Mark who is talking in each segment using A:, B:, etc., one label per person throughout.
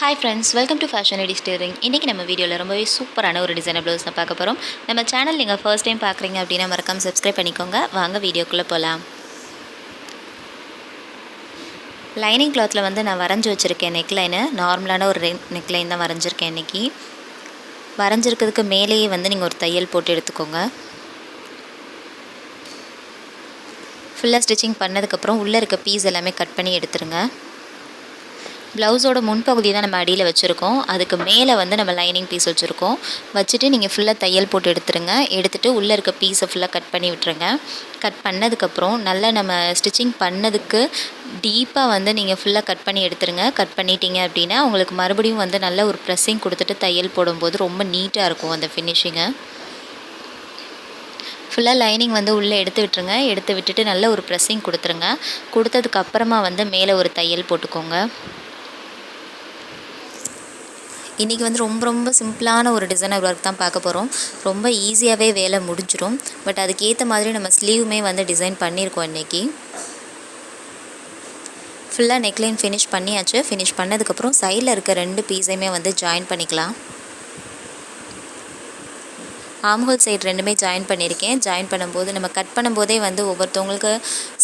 A: Hi friends, welcome to fashion எடி ஸ்டேரிங். இன்றைக்கி நம்ம வீடியோவில் ரொம்பவே சூப்பரான ஒரு டிசைனர் ப்ளவுஸ் தான் பார்க்க போகிறோம். நம்ம சேனல் நீங்கள் ஃபர்ஸ்ட் டைம் பார்க்குறீங்க அப்படின்னா மறக்காம சப்ஸ்கிரைப் பண்ணிக்கோங்க. வாங்க வீடியோக்குள்ளே போகலாம். லைனிங் கிளாத்தில் வந்து நான் வரைஞ்சி வச்சுருக்கேன் நெக்லைனு. நார்மலான ஒரு நெக்லைன் தான் வரைஞ்சிருக்கேன் இன்றைக்கி. வரைஞ்சிருக்கிறதுக்கு மேலேயே வந்து நீங்கள் ஒரு தையல் போட்டு எடுத்துக்கோங்க. ஃபுல்லாக ஸ்டிச்சிங் பண்ணதுக்கப்புறம் உள்ளே இருக்க பீஸ் எல்லாமே கட் பண்ணி எடுத்துருங்க. ப்ளவுஸோட முன்பகுதி தான் நம்ம அடியில் வச்சுருக்கோம். அதுக்கு மேலே வந்து நம்ம லைனிங் பீஸ் வச்சுருக்கோம். வச்சுட்டு நீங்கள் ஃபுல்லாக தையல் போட்டு எடுத்துருங்க. எடுத்துகிட்டு உள்ளே இருக்க பீஸை ஃபுல்லாக கட் பண்ணி விட்டுருங்க. கட் பண்ணதுக்கப்புறம் நல்லா நம்ம ஸ்டிச்சிங் பண்ணதுக்கு டீப்பாக வந்து நீங்கள் ஃபுல்லாக கட் பண்ணி எடுத்துருங்க. கட் பண்ணிட்டீங்க அப்படின்னா உங்களுக்கு மறுபடியும் வந்து நல்ல ஒரு ப்ரெஸ்ஸிங் கொடுத்துட்டு தையல் போடும்போது ரொம்ப நீட்டாக இருக்கும் அந்த ஃபினிஷிங்கு. ஃபுல்லாக லைனிங் வந்து உள்ளே எடுத்து விட்டுருங்க. எடுத்து விட்டுட்டு நல்ல ஒரு ப்ரெஸ்ஸிங் கொடுத்துருங்க. கொடுத்ததுக்கப்புறமா வந்து மேலே ஒரு தையல் போட்டுக்கோங்க. இன்றைக்கி வந்து ரொம்ப சிம்பிளான ஒரு டிசைனர் ஒர்க் தான் பார்க்க போகிறோம். ரொம்ப ஈஸியாகவே வேலை முடிஞ்சிடும். பட் அதுக்கேற்ற மாதிரி நம்ம ஸ்லீவுமே வந்து டிசைன் பண்ணியிருக்கோம் இன்றைக்கி. ஃபுல்லாக நெக்லைன் ஃபினிஷ் பண்ணியாச்சு. ஃபினிஷ் பண்ணதுக்கப்புறம் சைடில் இருக்க 2 பீஸையுமே வந்து ஜாயின் பண்ணிக்கலாம். ஆம்ஹோல் சைடு 2மே ஜாயின் பண்ணியிருக்கேன். ஜாயின் பண்ணும்போது நம்ம கட் பண்ணும்போதே வந்து ஒவ்வொருத்தவங்களுக்கு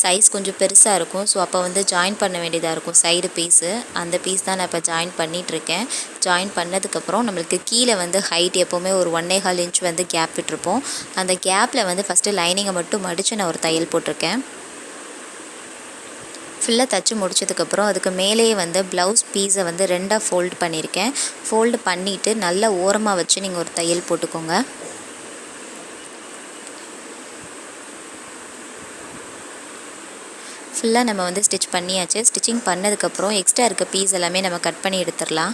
A: சைஸ் கொஞ்சம் பெருசாக இருக்கும். ஸோ அப்போ வந்து ஜாயின் பண்ண வேண்டியதாக இருக்கும் சைடு பீஸு. அந்த பீஸ் தான் நான் இப்போ ஜாயின் பண்ணிகிட்ருக்கேன். ஜாயின் பண்ணதுக்கப்புறம் நம்மளுக்கு கீழே வந்து ஹைட் எப்போவுமே ஒரு 1.25 இன்ச் வந்து கேப் விட்டுருப்போம். அந்த கேப்பில் வந்து ஃபஸ்ட்டு லைனிங்கை மட்டும் மடித்து நான் ஒரு தையல் போட்டிருக்கேன். ஃபுல்லாக தைச்சி முடிச்சதுக்கப்புறம் அதுக்கு மேலேயே வந்து ப்ளவுஸ் பீஸை வந்து 2ஆக ஃபோல்டு பண்ணியிருக்கேன். ஃபோல்டு பண்ணிவிட்டு நல்லா ஓரமாக வச்சு நீங்கள் ஒரு தையல் போட்டுக்கோங்க. ஃபுல்லாக நம்ம வந்து ஸ்டிச் பண்ணியாச்சு. ஸ்டிச்சிங் பண்ணதுக்கப்புறம் எக்ஸ்ட்ரா இருக்க பீஸ் எல்லாமே நம்ம கட் பண்ணி எடுத்துடலாம்.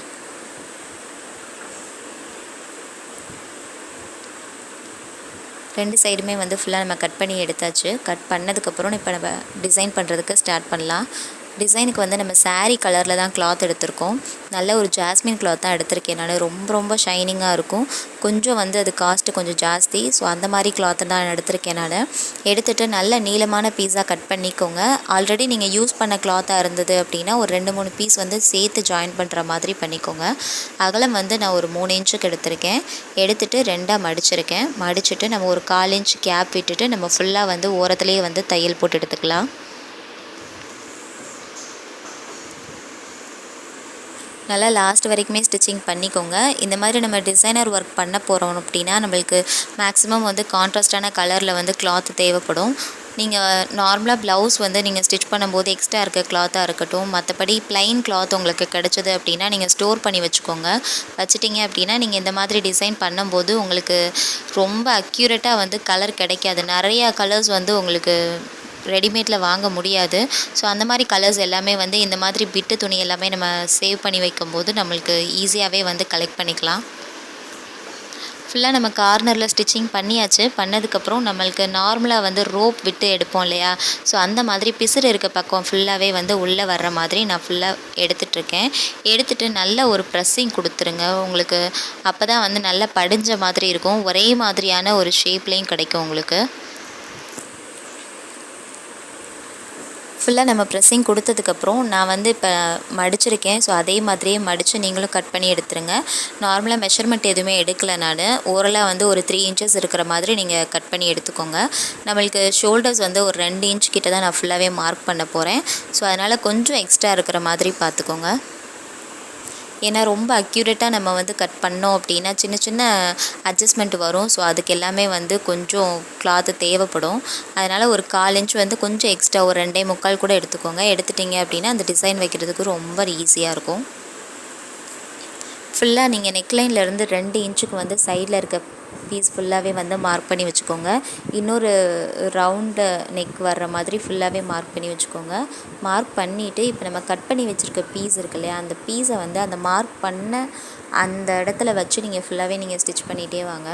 A: ரெண்டு சைடுமே வந்து ஃபுல்லாக நம்ம கட் பண்ணி எடுத்தாச்சு. கட் பண்ணதுக்கப்புறம் இப்போ நம்ம டிசைன் பண்ணுறதுக்கு ஸ்டார்ட் பண்ணலாம். டிசைனுக்கு வந்து நம்ம சாரீ கலரில் தான் கிளாத் எடுத்திருக்கோம். நல்ல ஒரு ஜாஸ்மின் கிளாத் தான் எடுத்திருக்கேன் நான். ரொம்ப ஷைனிங்காக இருக்கும். கொஞ்சம் வந்து அது காஸ்ட்டு கொஞ்சம் ஜாஸ்தி. ஸோ அந்த மாதிரி கிளாத்தை தான் எடுத்திருக்கேன் நான். எடுத்துகிட்டு நல்ல நீளமான பீஸாக கட் பண்ணிக்கோங்க. ஆல்ரெடி நீங்கள் யூஸ் பண்ண கிளாத்தாக இருந்தது அப்படின்னா ஒரு 2-3 பீஸ் வந்து சேர்த்து ஜாயின் பண்ணுற மாதிரி பண்ணிக்கோங்க. அகலம் வந்து நான் ஒரு 3 இன்ச்சுக்கு எடுத்திருக்கேன். எடுத்துகிட்டு 2ஆக மடிச்சிருக்கேன். மடிச்சுட்டு நம்ம ஒரு 1/4 இன்ச் கேப் விட்டுட்டு நம்ம ஃபுல்லாக வந்து ஓரத்துலேயே வந்து தையல் போட்டு எடுத்துக்கலாம். நல்லா லாஸ்ட் வரைக்குமே ஸ்டிச்சிங் பண்ணிக்கோங்க. இந்த மாதிரி நம்ம டிசைனர் ஒர்க் பண்ண போகிறோம் அப்படின்னா நம்மளுக்கு மேக்ஸிமம் வந்து கான்ட்ராஸ்டான கலரில் வந்து கிளாத் தேவைப்படும். நீங்கள் நார்மலாக ப்ளவுஸ் வந்து நீங்கள் ஸ்டிச் பண்ணும்போது எக்ஸ்ட்ரா இருக்க கிளாத்தாக இருக்கட்டும், மற்றபடி ப்ளைன் கிளாத் உங்களுக்கு கிடச்சிது அப்படின்னா நீங்கள் ஸ்டோர் பண்ணி வச்சுக்கோங்க. வச்சுட்டிங்க அப்படின்னா நீங்கள் இந்த மாதிரி டிசைன் பண்ணும்போது உங்களுக்கு ரொம்ப அக்யூரேட்டாக வந்து கலர் கிடைக்காது. நிறையா கலர்ஸ் வந்து உங்களுக்கு ரெடிமேடில் வாங்க முடியாது. ஸோ அந்த மாதிரி கலர்ஸ் எல்லாமே வந்து இந்த மாதிரி பிட்டு துணி எல்லாமே நம்ம சேவ் பண்ணி வைக்கும்போது நம்மளுக்கு ஈஸியாகவே வந்து கலெக்ட் பண்ணிக்கலாம். ஃபுல்லாக நம்ம கார்னரில் ஸ்டிச்சிங் பண்ணியாச்சு. பண்ணதுக்கப்புறம் நம்மளுக்கு நார்மலாக வந்து ரோப் விட்டு எடுப்போம் இல்லையா, ஸோ அந்த மாதிரி பிசுறு இருக்க பக்கம் ஃபுல்லாகவே வந்து உள்ளே வர்ற மாதிரி நான் ஃபுல்லாக எடுத்துகிட்ருக்கேன். எடுத்துகிட்டு நல்ல ஒரு ப்ரெஸ்ஸிங் கொடுத்துருங்க. உங்களுக்கு அப்போ தான் வந்து நல்லா படிஞ்ச மாதிரி இருக்கும். ஒரே மாதிரியான ஒரு ஷேப்லேயும் கிடைக்கும் உங்களுக்கு. ஃபுல்லாக நம்ம ப்ரெஸ்ஸிங் கொடுத்ததுக்கப்புறம் நான் வந்து இப்போ மடிச்சிருக்கேன். ஸோ அதே மாதிரியே மடித்து நீங்களும் கட் பண்ணி எடுத்துருங்க. நார்மலாக மெஷர்மெண்ட் எதுவுமே எடுக்கலை நான். ஓரலாக வந்து ஒரு 3 இன்ச்சஸ் இருக்கிற மாதிரி நீங்கள் கட் பண்ணி எடுத்துக்கோங்க. நம்மளுக்கு ஷோல்டர்ஸ் வந்து ஒரு 2 இன்ச் கிட்ட தான் நான் ஃபுல்லாகவே மார்க் பண்ண போகிறேன். ஸோ அதனால் கொஞ்சம் எக்ஸ்ட்ரா இருக்கிற மாதிரி பார்த்துக்கோங்க. ஏன்னா ரொம்ப அக்யூரேட்டாக நம்ம வந்து கட் பண்ணோம் அப்படின்னா சின்ன அட்ஜஸ்ட்மெண்ட் வரும். ஸோ அதுக்கு எல்லாமே வந்து கொஞ்சம் கிளாத்து தேவைப்படும். அதனால் ஒரு 1/4 இன்ச் வந்து கொஞ்சம் எக்ஸ்ட்ரா ஒரு 2.25 கூட எடுத்துக்கோங்க. எடுத்துட்டிங்க அப்படின்னா அந்த டிசைன் வைக்கிறதுக்கு ரொம்ப ஈஸியாக இருக்கும். ஃபுல்லாக நீங்கள் நெக்லைன்லேருந்து 2 இன்ச்சுக்கு வந்து சைடில் இருக்க பீஸ் ஃபுல்லாகவே வந்து மார்க் பண்ணி வச்சுக்கோங்க. இன்னொரு ரவுண்டு நெக் வர்ற மாதிரி ஃபுல்லாகவே மார்க் பண்ணி வச்சுக்கோங்க. மார்க் பண்ணிவிட்டு இப்போ நம்ம கட் பண்ணி வச்சுருக்க பீஸ் இருக்கு இல்லையா, அந்த பீஸை வந்து அந்த மார்க் பண்ண அந்த இடத்துல வச்சு நீங்கள் ஃபுல்லாகவே நீங்கள் ஸ்டிச் பண்ணிகிட்டே வாங்க.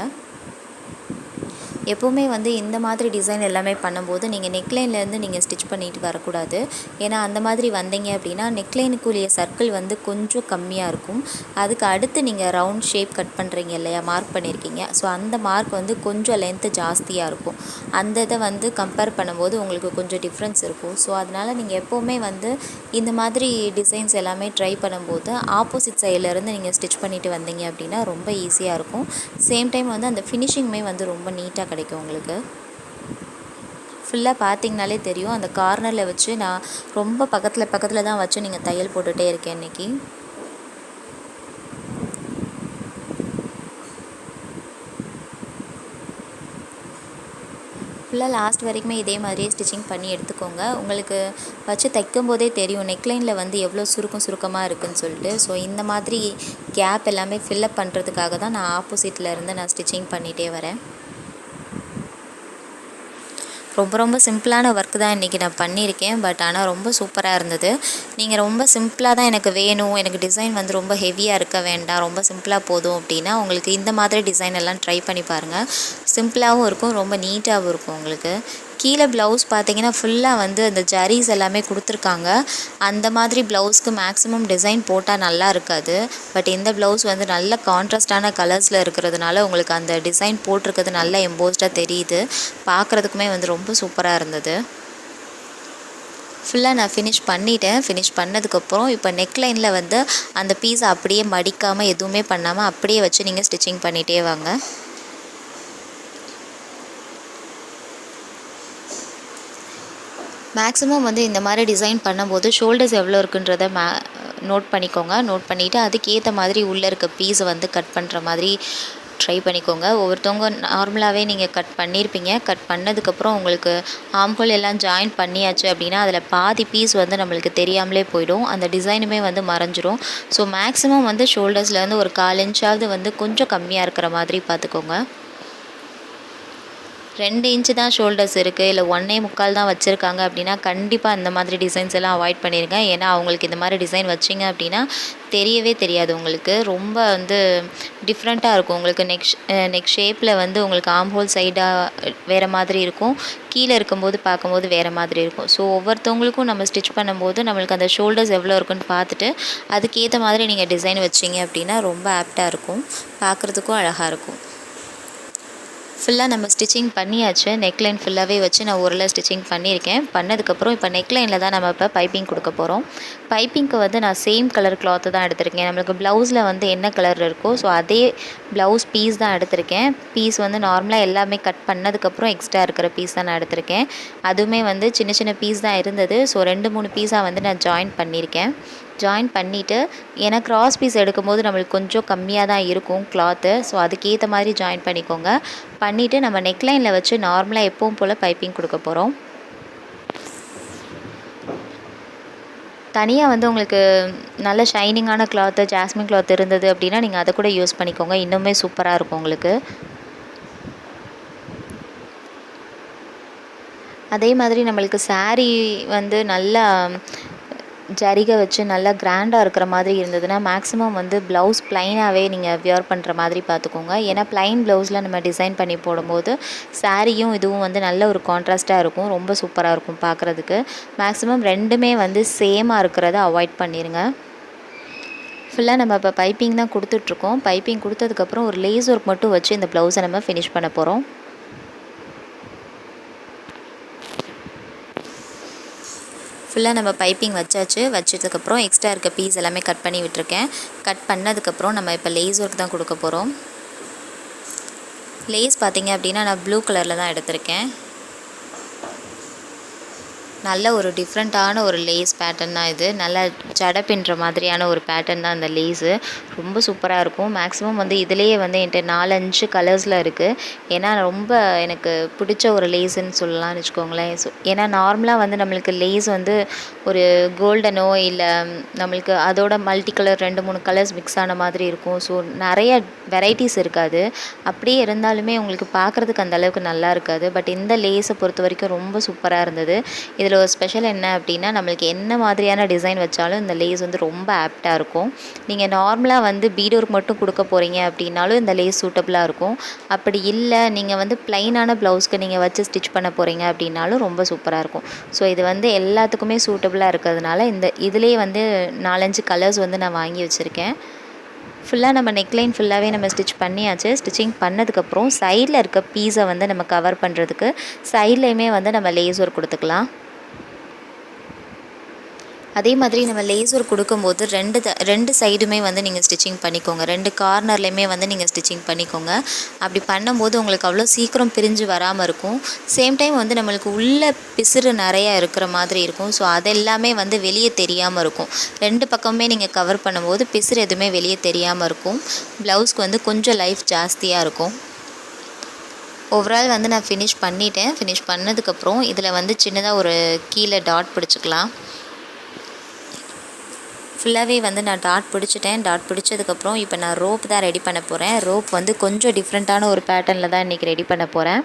A: எப்போவுமே வந்து இந்த மாதிரி டிசைன் எல்லாமே பண்ணும்போது நீங்கள் நெக்லைன்லேருந்து நீங்கள் ஸ்டிச் பண்ணிட்டு வரக்கூடாது. ஏன்னா அந்த மாதிரி வந்தீங்க அப்படின்னா நெக்லைனுக்குரிய சர்க்கிள் வந்து கொஞ்சம் கம்மியாக இருக்கும். அதுக்கு அடுத்து நீங்கள் ரவுண்ட் ஷேப் கட் பண்ணுறீங்க இல்லையா, மார்க் பண்ணியிருக்கீங்க. ஸோ அந்த மார்க் வந்து கொஞ்சம் லென்த்து ஜாஸ்தியாக இருக்கும். அந்த இதை வந்து கம்பேர் பண்ணும்போது உங்களுக்கு கொஞ்சம் டிஃப்ரென்ஸ் இருக்கும். ஸோ அதனால் நீங்கள் எப்போவுமே வந்து இந்த மாதிரி டிசைன்ஸ் எல்லாமே ட்ரை பண்ணும்போது ஆப்போசிட் சைட்லேருந்து நீங்கள் ஸ்டிச் பண்ணிட்டு வந்தீங்க அப்படின்னா ரொம்ப ஈஸியாக இருக்கும். சேம் டைம் வந்து அந்த ஃபினிஷிங்குமே வந்து ரொம்ப நீட்டாக கிடைக்கும் உங்களுக்கு. ஃபுல்லாக பார்த்தீங்கனாலே தெரியும், அந்த கார்னரில் வச்சு நான் ரொம்ப பக்கத்தில் தான் வச்சு நீங்கள் தையல் போட்டுகிட்டே இருக்கேன் இன்றைக்கி. ஃபுல்லாக லாஸ்ட் வரைக்குமே இதே மாதிரியே ஸ்டிச்சிங் பண்ணி எடுத்துக்கோங்க. உங்களுக்கு வச்சு தைக்கும் போதே தெரியும் நெக்லைனில் வந்து எவ்வளோ சுருக்கமாக இருக்குதுன்னு சொல்லிட்டு. ஸோ இந்த மாதிரி கேப் எல்லாமே ஃபில்லப் பண்ணுறதுக்காக தான் நான் ஆப்போசிட்டில் இருந்து நான் ஸ்டிச்சிங் பண்ணிகிட்டே வரேன். ரொம்ப சிம்பிளான ஒர்க் தான் இன்றைக்கி நான் பண்ணியிருக்கேன். பட் ஆனால் ரொம்ப சூப்பராக இருந்தது. நீங்கள் ரொம்ப சிம்பிளாக தான் எனக்கு வேணும், எனக்கு டிசைன் வந்து ரொம்ப ஹெவியாக இருக்க வேண்டாம், ரொம்ப சிம்பிளாக போதும் அப்படின்னா உங்களுக்கு இந்த மாதிரி டிசைன் எல்லாம் ட்ரை பண்ணி பாருங்கள். சிம்பிளாகவும் இருக்கும், ரொம்ப நீட்டாகவும் இருக்கும் உங்களுக்கு. கீழே ப்ளவுஸ் பார்த்தீங்கன்னா ஃபுல்லாக வந்து அந்த ஜரீஸ் எல்லாமே கொடுத்துருக்காங்க. அந்த மாதிரி ப்ளவுஸ்க்கு மேக்ஸிமம் டிசைன் போட்டால் நல்லா இருக்காது. பட் இந்த ப்ளவுஸ் வந்து நல்ல கான்ட்ராஸ்டான கலர்ஸில் இருக்கிறதுனால உங்களுக்கு அந்த டிசைன் போட்டிருக்கிறது நல்லா எம்போஸ்டாக தெரியுது. பார்க்குறதுக்குமே வந்து ரொம்ப சூப்பராக இருந்தது. ஃபுல்லாக நான் ஃபினிஷ் பண்ணிட்டேன். ஃபினிஷ் பண்ணதுக்கப்புறம் இப்போ நெக்லைனில் வந்து அந்த பீஸை அப்படியே மடிக்காமல் எதுவுமே பண்ணாமல் அப்படியே வச்சு நீங்கள் ஸ்டிச்சிங் பண்ணிகிட்டே வாங்க. மேக்ஸிமம் வந்து இந்த மாதிரி டிசைன் பண்ணும்போது ஷோல்டர்ஸ் எவ்வளோ இருக்குன்றத நோட் பண்ணிக்கோங்க. நோட் பண்ணிவிட்டு அதுக்கேற்ற மாதிரி உள்ளே இருக்க பீஸை வந்து கட் பண்ணுற மாதிரி ட்ரை பண்ணிக்கோங்க. ஒவ்வொருத்தவங்க நார்மலாகவே நீங்கள் கட் பண்ணியிருப்பீங்க. கட் பண்ணதுக்கப்புறம் உங்களுக்கு ஆம்ஹோல் எல்லாம் ஜாயின் பண்ணியாச்சு அப்படின்னா அதில் பாதி பீஸ் வந்து நம்மளுக்கு தெரியாமலே போயிடும். அந்த டிசைனுமே வந்து மறைஞ்சிரும். ஸோ மேக்ஸிமம் வந்து ஷோல்டர்ஸ்லேருந்து ஒரு 1/4 இன்ச்சாவது வந்து கொஞ்சம் கம்மியாக இருக்கிற மாதிரி பார்த்துக்கோங்க. 2 இன்ச்சு தான் ஷோல்டர்ஸ் இருக்குது, இல்லை 1.25 தான் வச்சுருக்காங்க அப்படின்னா கண்டிப்பாக இந்த மாதிரி டிசைன்ஸ் எல்லாம் அவாய்ட் பண்ணிடுங்க. ஏன்னா அவங்களுக்கு இந்த மாதிரி டிசைன் வச்சிங்க அப்படின்னா தெரியவே தெரியாது உங்களுக்கு. ரொம்ப வந்து டிஃப்ரெண்ட்டாக இருக்கும் உங்களுக்கு. நெக் ஷேப்பில் வந்து உங்களுக்கு ஆம்ஹோல் சைடாக வேறு மாதிரி இருக்கும், கீழே இருக்கும்போது பார்க்கும்போது வேறு மாதிரி இருக்கும். ஸோ ஒவ்வொருத்தவங்களுக்கும் நம்ம ஸ்டிச் பண்ணும்போது நம்மளுக்கு அந்த ஷோல்டர்ஸ் எவ்வளோ இருக்குன்னு பார்த்துட்டு அதுக்கேற்ற மாதிரி நீங்கள் டிசைன் வச்சிங்க அப்படின்னா ரொம்ப ஆப்டாக இருக்கும், பார்க்குறதுக்கும் அழகாக இருக்கும். ஃபுல்லாக நம்ம ஸ்டிச்சிங் பண்ணியாச்சு. நெக்லைன் ஃபுல்லாகவே வச்சு நான் ஓரளவு ஸ்டிச்சிங் பண்ணியிருக்கேன். பண்ணதுக்கப்புறம் இப்போ நெக்லைனில் தான் நம்ம இப்போ பைப்பிங் கொடுக்க போகிறோம். பைப்பிங்க்கு வந்து நான் சேம் கலர் கிளாத்து தான் எடுத்திருக்கேன். நம்மளுக்கு ப்ளவுஸில் வந்து என்ன கலர் இருக்கோ ஸோ அதே ப்ளவுஸ் பீஸ் தான் எடுத்திருக்கேன். பீஸ் வந்து நார்மலாக எல்லாமே கட் பண்ணதுக்கப்புறம் எக்ஸ்ட்ரா இருக்கிற பீஸ் தான் நான் எடுத்திருக்கேன். அதுவுமே வந்து சின்ன பீஸ் தான் இருந்தது. ஸோ 2-3 பீஸாக வந்து நான் ஜாயின் பண்ணியிருக்கேன். ஜாயின் பண்ணிவிட்டு ஏன்னா க்ராஸ் பீஸ் எடுக்கும்போது நம்மளுக்கு கொஞ்சம் கம்மியாக தான் இருக்கும் கிளாத்து. ஸோ அதுக்கேற்ற மாதிரி ஜாயின் பண்ணிக்கோங்க. பண்ணிவிட்டு நம்ம நெக்லைனில் வச்சு நார்மலாக எப்பவும் போல் பைப்பிங் கொடுக்க போகிறோம். தனியாக வந்து உங்களுக்கு நல்ல ஷைனிங்கான கிளாத்து, ஜாஸ்மின் கிளாத் இருந்தது அப்படின்னா நீங்கள் அதை கூட யூஸ் பண்ணிக்கோங்க, இன்னுமே சூப்பராக இருக்கும் உங்களுக்கு. அதே மாதிரி நம்மளுக்கு சாரீ வந்து நல்லா ஜரிகை வச்சு நல்லா கிராண்டாக இருக்கிற மாதிரி இருந்ததுன்னா மேக்ஸிமம் வந்து ப்ளவுஸ் ப்ளைனாகவே நீங்கள் வியர் பண்ணுற மாதிரி பார்த்துக்கோங்க. ஏன்னா ப்ளைன் ப்ளவுஸில் நம்ம டிசைன் பண்ணி போடும்போது சாரியும் இதுவும் வந்து நல்ல ஒரு கான்ட்ராஸ்ட்டாக இருக்கும், ரொம்ப சூப்பராக இருக்கும் பார்க்குறதுக்கு. மேக்ஸிமம் ரெண்டுமே வந்து சேமாக இருக்கிறத அவாய்ட் பண்ணிடுங்க. ஃபுல்லாக நம்ம இப்போ பைப்பிங் தான் கொடுத்துட்ருக்கோம். பைப்பிங் கொடுத்ததுக்கப்புறம் ஒரு லேஸ் ஒர்க் மட்டும் வச்சு இந்த ப்ளவுஸை நம்ம ஃபினிஷ் பண்ண போகிறோம். ஃபுல்லாக நம்ம பைப்பிங் வச்சதுக்கப்புறம் எக்ஸ்ட்ரா இருக்க பீஸ் எல்லாமே கட் பண்ணி விட்டுருக்கேன். கட் பண்ணதுக்கப்புறம் நம்ம இப்போ லேஸ் ஒர்க் தான் கொடுக்க போகிறோம். லேஸ் பார்த்திங்க அப்படின்னா நான் ப்ளூ கலரில் தான் எடுத்திருக்கேன். நல்ல ஒரு டிஃப்ரெண்ட்டான ஒரு லேஸ் பேட்டர்ன் தான் இது. நல்லா ஜடை பின்னுற மாதிரியான ஒரு பேட்டர்ன் தான் அந்த லேஸு. ரொம்ப சூப்பராக இருக்கும். மேக்ஸிமம் வந்து இதிலேயே வந்து என்கிட்ட 4-5 கலர்ஸில் இருக்குது. ஏன்னா ரொம்ப எனக்கு பிடிச்ச ஒரு லேஸுன்னு சொல்லலாம்னு வச்சுக்கோங்களேன். ஏன்னா நார்மலாக வந்து நம்மளுக்கு லேஸ் வந்து ஒரு கோல்டனோ இல்லை நம்மளுக்கு அதோட மல்டி கலர் 2-3 கலர்ஸ் மிக்ஸ் ஆன மாதிரி இருக்கும். ஸோ நிறைய வெரைட்டிஸ் இருக்காது. அப்படியே இருந்தாலுமே உங்களுக்கு பார்க்குறதுக்கு அந்தளவுக்கு நல்லா இருக்காது. பட் இந்த லேஸை பொறுத்த வரைக்கும் ரொம்ப சூப்பராக இருந்தது. இதில் இதில் ஒரு ஸ்பெஷல் என்ன அப்படின்னா, நம்மளுக்கு என்ன மாதிரியான டிசைன் வச்சாலும் இந்த லேஸ் வந்து ரொம்ப ஆப்டாக இருக்கும். நீங்கள் நார்மலாக வந்து பீட் ஒர்க் மட்டும் கொடுக்க போகிறீங்க அப்படின்னாலும் இந்த லேஸ் சூட்டபுளாக இருக்கும். அப்படி இல்லை, நீங்கள் வந்து ப்ளைனான ப்ளவுஸ்க்கு நீங்கள் வச்சு ஸ்டிச் பண்ண போகிறீங்க அப்படின்னாலும் ரொம்ப சூப்பராக இருக்கும். ஸோ இது வந்து எல்லாத்துக்குமே சூட்டபுளாக இருக்கிறதுனால இதுலேயே வந்து 4-5 கலர்ஸ் வந்து நான் வாங்கி வச்சுருக்கேன். ஃபுல்லாக நம்ம நெக்லைன் ஃபுல்லாகவே நம்ம ஸ்டிச் பண்ணியாச்சு. ஸ்டிச்சிங் பண்ணதுக்கப்புறம் சைடில் இருக்க பீஸை வந்து நம்ம கவர் பண்ணுறதுக்கு சைட்லேயுமே வந்து நம்ம லேஸ் ஒர்க் கொடுத்துக்கலாம். அதே மாதிரி நம்ம லேஸ் ஒர்க் கொடுக்கும்போது ரெண்டு சைடுமே வந்து நீங்கள் ஸ்டிச்சிங் பண்ணிக்கோங்க. 2 கார்னர்லேயுமே வந்து நீங்கள் ஸ்டிச்சிங் பண்ணிக்கோங்க. அப்படி பண்ணும்போது உங்களுக்கு அவ்வளோ சீக்கிரம் பிரிஞ்சு வராமல் இருக்கும். சேம் டைம் வந்து நம்மளுக்கு உள்ள பிசுறு நிறையா இருக்கிற மாதிரி இருக்கும். ஸோ அதெல்லாமே வந்து வெளியே தெரியாமல் இருக்கும். 2 பக்கமே நீங்கள் கவர் பண்ணும்போது பிசுறு எதுவுமே வெளியே தெரியாமல் இருக்கும். ப்ளவுஸ்க்கு வந்து கொஞ்சம் லைஃப் ஜாஸ்தியாக இருக்கும். ஓவரால் வந்து நான் ஃபினிஷ் பண்ணிட்டேன். ஃபினிஷ் பண்ணதுக்கப்புறம் இதில் வந்து சின்னதாக ஒரு கீழே டாட் பிடிச்சிக்கலாம். ஃபுல்லாகவே வந்து நான் டாட் பிடிச்சிட்டேன். டாட் பிடிச்சதுக்கப்புறம் இப்போ நான் ரோப் தான் ரெடி பண்ண போகிறேன். ரோப் வந்து கொஞ்சம் டிஃப்ரெண்ட்டான ஒரு பேட்டர்னில் தான் இன்றைக்கி ரெடி பண்ண போகிறேன்.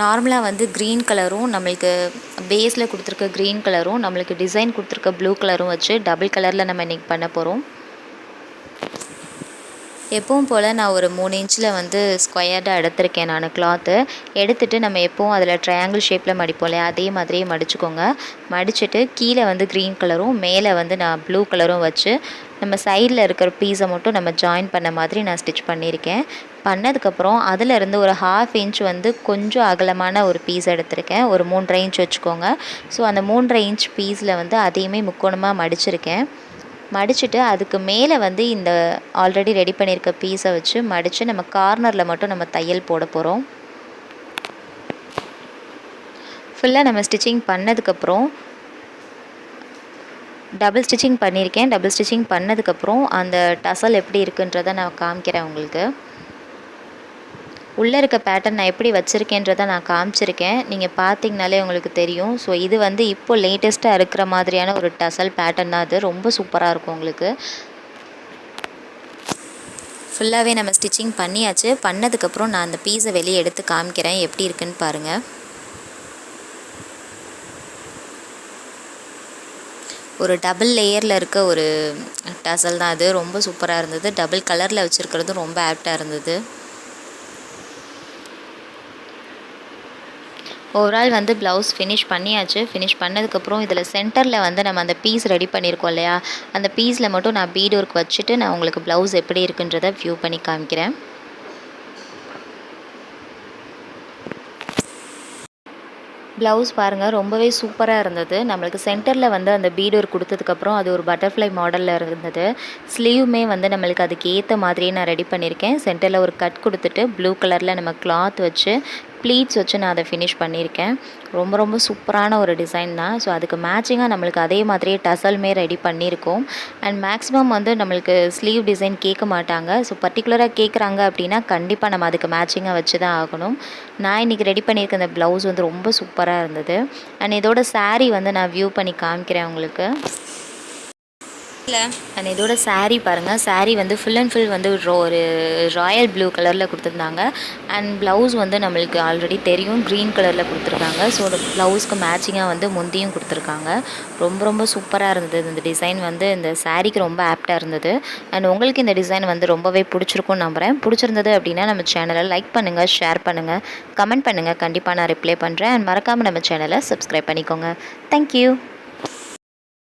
A: நார்மலாக வந்து க்ரீன் கலரும் நம்மளுக்கு பேஸில் கொடுத்துருக்க க்ரீன் கலரும் நம்மளுக்கு டிசைன் கொடுத்துருக்க ப்ளூ கலரும் வச்சு டபுள் கலரில் நம்ம இன்றைக்கி பண்ண போகிறோம். எப்பவும் போல் நான் ஒரு 3 இன்ச்சில் வந்து ஸ்கொயர்டாக எடுத்திருக்கேன் நான் கிளாத்து. எடுத்துகிட்டு நம்ம எப்போவும் அதில் ட்ரையாங்கிள் ஷேப்பில் மடிப்போம் இல்லையா, அதே மாதிரியே மடிச்சுக்கோங்க. மடிச்சுட்டு கீழே வந்து க்ரீன் கலரும் மேலே வந்து நான் ப்ளூ கலரும் வச்சு நம்ம சைடில் இருக்கிற பீஸை மட்டும் நம்ம ஜாயின் பண்ண மாதிரி நான் ஸ்டிச் பண்ணியிருக்கேன். பண்ணதுக்கப்புறம் அதிலேருந்து ஒரு 1/2 இன்ச் வந்து கொஞ்சம் அகலமான ஒரு பீஸ் எடுத்திருக்கேன். ஒரு 3.5 இன்ச் வச்சுக்கோங்க. ஸோ அந்த 3.5 இன்ச் பீஸில் வந்து அதையுமே முக்கோணமாக மடிச்சிருக்கேன். மடிச்சுட்டு அதுக்கு மேலே வந்து இந்த ஆல்ரெடி ரெடி பண்ணியிருக்க பீஸை வச்சு மடித்து நம்ம கார்னரில் மட்டும் நம்ம தையல் போட போகிறோம். ஃபுல்லாக நம்ம ஸ்டிச்சிங் பண்ணதுக்கப்புறம் டபுள் ஸ்டிச்சிங் பண்ணியிருக்கேன். டபுள் ஸ்டிச்சிங் பண்ணதுக்கப்புறம் அந்த டசல் எப்படி இருக்குன்றதை நான் காமிக்கிறேன் உங்களுக்கு. உள்ளே இருக்க பேட்டர்ன் நான் எப்படி வச்சுருக்கேன்றதை நான் காமிச்சிருக்கேன். நீங்கள் பார்த்தீங்கனாலே உங்களுக்கு தெரியும். ஸோ இது வந்து இப்போது லேட்டஸ்ட்டாக இருக்கிற மாதிரியான ஒரு டசல் பேட்டர்ன் தான். அது ரொம்ப சூப்பராக இருக்கும் உங்களுக்கு. ஃபுல்லாகவே நம்ம ஸ்டிச்சிங் பண்ணியாச்சு. பண்ணதுக்கப்புறம் நான் அந்த பீஸை வெளியே எடுத்து காமிக்கிறேன் எப்படி இருக்குன்னு பாருங்கள். ஒரு டபுள் லேயரில் இருக்க ஒரு டசல் தான் அது. ரொம்ப சூப்பராக இருந்தது. டபுள் கலரில் வச்சுருக்கிறதும் ரொம்ப ஆப்டாக இருந்தது. ஓவரால் வந்து ப்ளவுஸ் ஃபினிஷ் பண்ணியாச்சு. ஃபினிஷ் பண்ணதுக்கப்புறம் இதில் சென்டரில் வந்து நம்ம அந்த பீஸ் ரெடி பண்ணியிருக்கோம் இல்லையா, அந்த பீஸில் மட்டும் நான் பீட் ஒர்க் வச்சுட்டு நான் உங்களுக்கு ப்ளவுஸ் எப்படி இருக்குன்றதை வியூ பண்ணி காமிக்கிறேன். ப்ளவுஸ் பாருங்கள், ரொம்பவே சூப்பராக இருந்தது. நம்மளுக்கு சென்டரில் வந்து அந்த பீட் ஒர்க் கொடுத்ததுக்கப்புறம் அது ஒரு பட்டர்ஃப்ளை மாடலில் இருந்தது. ஸ்லீவுமே வந்து நம்மளுக்கு அதுக்கு ஏற்ற மாதிரியே நான் ரெடி பண்ணியிருக்கேன். சென்டரில் ஒரு கட் கொடுத்துட்டு ப்ளூ கலரில் நம்ம கிளாத் வச்சு ப்ளீட்ஸ் வச்சு நான் அதை ஃபினிஷ் பண்ணியிருக்கேன். ரொம்ப ரொம்ப சூப்பரான ஒரு டிசைன் தான். ஸோ அதுக்கு மேட்சிங்காக நம்மளுக்கு அதே மாதிரியே டசல்மே ரெடி பண்ணியிருக்கோம். அண்ட் மேக்ஸிமம் வந்து நம்மளுக்கு ஸ்லீவ் டிசைன் கேட்க மாட்டாங்க. ஸோ பர்டிகுலராக கேட்குறாங்க அப்படின்னா கண்டிப்பாக நம்ம அதுக்கு மேட்சிங்காக வச்சு தான் ஆகணும். நான் இன்றைக்கி ரெடி பண்ணியிருக்க அந்த ப்ளவுஸ் வந்து ரொம்ப சூப்பராக இருந்தது. அண்ட் இதோட சாரீ வந்து நான் வியூ பண்ணி காமிக்கிறேன் உங்களுக்கு. அண்ட் இதோட சாரீ பாருங்கள். சாரீ வந்து ஃபுல் அண்ட் ஃபுல் வந்து ஒரு ராயல் ப்ளூ கலரில் கொடுத்துருந்தாங்க. அண்ட் ப்ளவுஸ் வந்து நம்மளுக்கு ஆல்ரெடி தெரியும் க்ரீன் கலரில் கொடுத்துருக்காங்க. ஸோ ப்ளவுஸ்க்கு மேட்சிங்காக வந்து முந்தியும் கொடுத்துருக்காங்க. ரொம்ப ரொம்ப சூப்பராக இருந்தது. இந்த டிசைன் வந்து இந்த சாரீக்கு ரொம்ப ஆப்டாக இருந்தது. அண்ட் உங்களுக்கு இந்த டிசைன் வந்து ரொம்பவே பிடிச்சிருக்கும்னு நம்புகிறேன். பிடிச்சிருந்தது அப்படின்னா நம்ம சேனலை லைக் பண்ணுங்கள், ஷேர் பண்ணுங்கள், கமெண்ட் பண்ணுங்கள். கண்டிப்பாக நான் ரிப்ளை பண்ணுறேன். அண்ட் மறக்காமல் நம்ம சேனலை சப்ஸ்கிரைப் பண்ணிக்கோங்க. தேங்க்யூ.